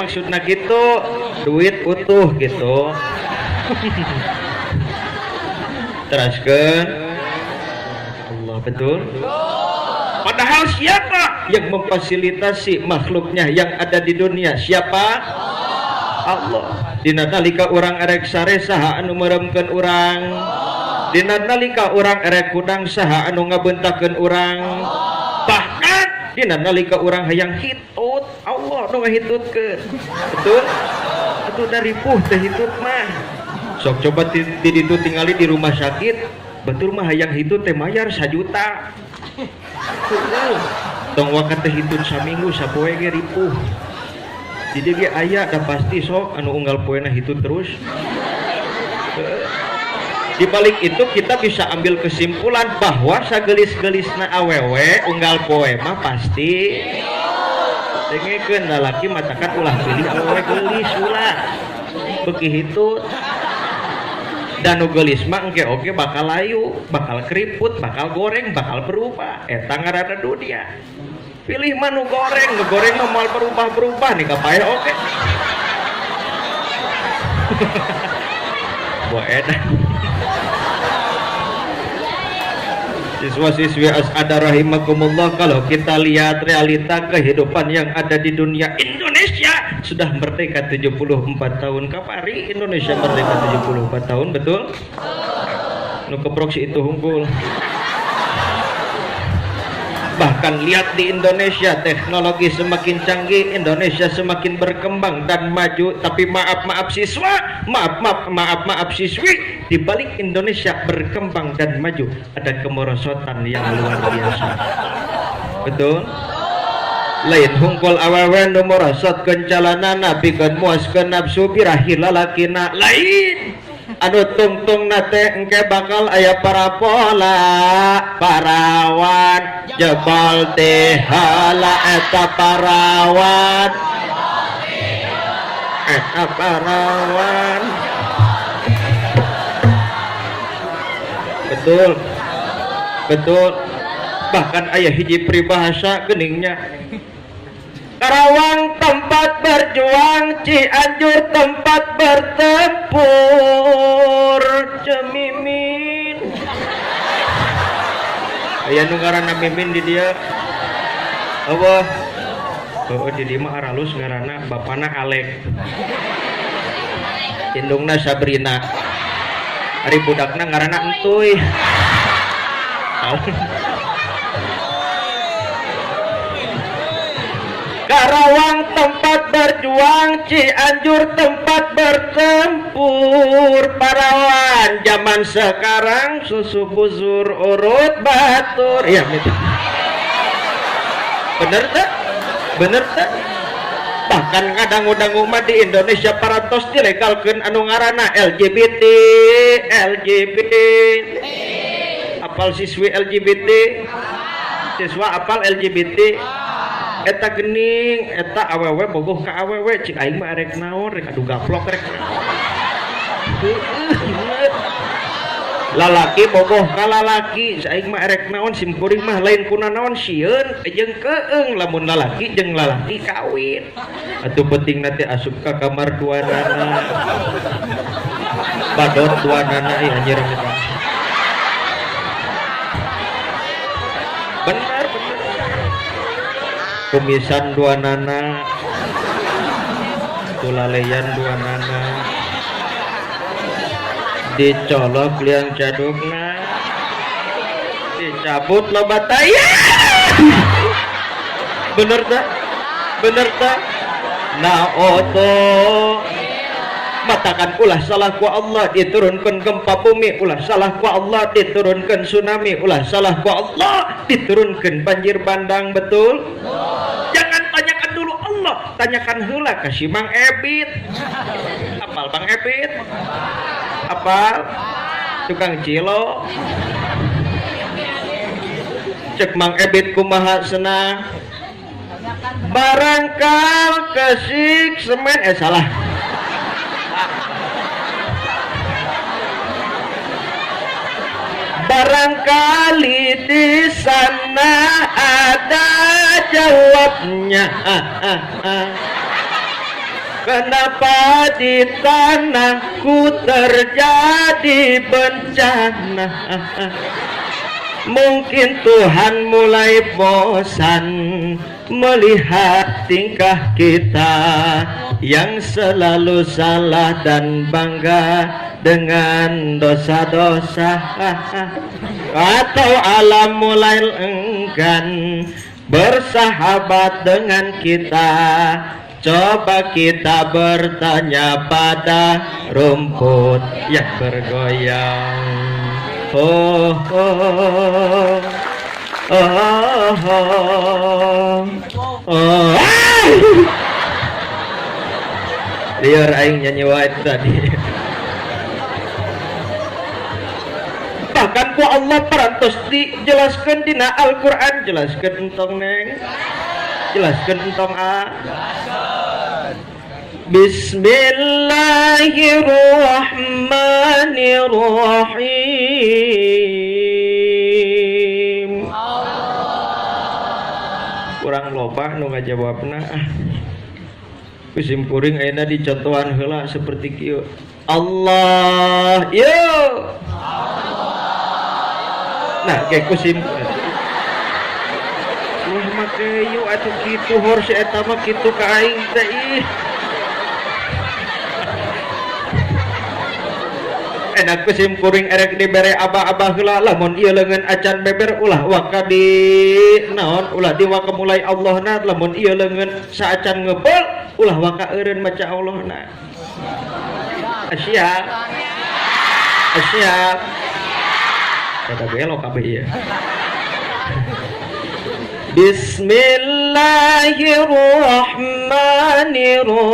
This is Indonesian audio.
maksudnya gitu, duit utuh gitu. Teruskan. Allah, betul. Padahal siapa yang memfasilitasi makhluknya yang ada di dunia? Siapa? Allah. Dina nalika urang erek sare saha anu meremkeun urang? Dina nalika urang erek kudang saha anu ngabentakeun urang? Bahkan dina nalika urang hayang hitut, Allah nu ngahitutkeun. Betul? Atuh dari puh teh hitut mah. Sok coba di ditu tingali di rumah sakit, betul mah hayang hitut teh mayar 1 juta. Tong wakat teh hitut saminggu sapoe ge ripuh. Jadi dia aya da pasti sok anu unggal poena hitut terus. Di balik itu kita bisa ambil kesimpulan bahwa sagelis-gelisna awewe unggal poe mah pasti dengekeun lalaki matakan ulah pilih awewe gelis ulah beuki hitut. Dan nu geulis mah engke oge bakal layu, bakal keriput, bakal goreng, bakal berubah. Eta ngaranna dunia. Pilih mah nu goreng mah moal berubah-berubah nih kapae oge. Boedan. Siswa-siswi as'ada rahimakumullah, kalau kita lihat realita kehidupan yang ada di dunia, Indonesia sudah merdeka 74 tahun. Kapari Indonesia merdeka 74 tahun, betul? Nu keprok si itu unggul. Bahkan lihat di Indonesia, teknologi semakin canggih, Indonesia semakin berkembang dan maju. Tapi maaf siswa, maaf siswi, di balik Indonesia berkembang dan maju ada kemerosotan yang luar biasa. Betul? Lain hungkul awewe nu merosot kencalanana pikeun muaskeun nafsu birahi lalakina. Lain anu tungtung nate engke bakal aya para pola parawan jebol teh hala eta parawan betul bahkan aya hiji pribahasa geningnya Karawang tempat berjuang, Cianjur tempat bertempur. Cemimin aya nu ngaranna Mimin di dia. Eueuh. Di dieu mah aralus ngaranna bapana Alek. Indungna Sabrina. Ari budakna ngaranna Entuy. Karawang tempat berjuang, Cianjur tempat bertempur. Parawan zaman sekarang susu buzur urut batur. Ya bener tak? Bahkan kadang-kadang umat di Indonesia parantos dilegalkeun anu ngaranna LGBT. Apal siswi LGBT? Siswa apal LGBT? Eta gening, eta awewe bogoh ka awewe, cik aing mah arek naon, rek adu gaplok rek. Lalaki bogoh ka lalaki, aing mah arek naon, simkuring mah lain kuna naon sieun, jeung keung lamun lalaki jeung lalaki kawin. Atuh penting nanti asup ka kamar duanana. Badot duanana ieu anjir eta. Bener. Kumisan dua nana, tulaleyan dua nana, dicolok liang cadukna, dicabut loba taya. Bener tak? Nah oto matakan ulah salah ku Allah diturunkan gempa bumi, ulah salah ku Allah diturunkan tsunami, ulah salah ku Allah diturunkan banjir bandang. Betul? Jangan tanyakan dulu Allah, tanyakan heula ka si Mang Ebit. Apal Bang Ebit? Apal? Tukang cilo. Cek Mang Ebit kumaha senang. Barangkal kesik semen salah. Barangkali di sana ada jawabnya. Kenapa di tanahku terjadi bencana? Mungkin Tuhan mulai bosan melihat tingkah kita yang selalu salah dan bangga dengan dosa-dosa, atau alam mulai enggan bersahabat dengan kita. Coba kita bertanya pada rumput yang bergoyang. Oh, oh, oh, oh, oh. Liar aing nyanyi wae tadi. Bahkan ku Allah parantos dijelaskeun dina Al-Qur'an, jelaskeun entong neng. Jelaskeun entong Bismillahirrahmanirrahim. Kurang loba nu ngajawabna. Kusim kuring ayeuna dicontohan heula seperti kieu. Allah, yo. Nah, kayak kusim. Wah make yuk atuh kitu hor si eta mah kitu ka aing teh ih. Enak kusim kuring erek dibere abah-abah heula lamun ieu leungeun acan beber ulah waka di naon ulah di waka mulai Allahna, lamun ieu leungeun saacan ngeupel ulah waka eureun maca Allahna. Siap. Siap. Kata belok kabeh ieu. Bismillahirrahmanirrahim.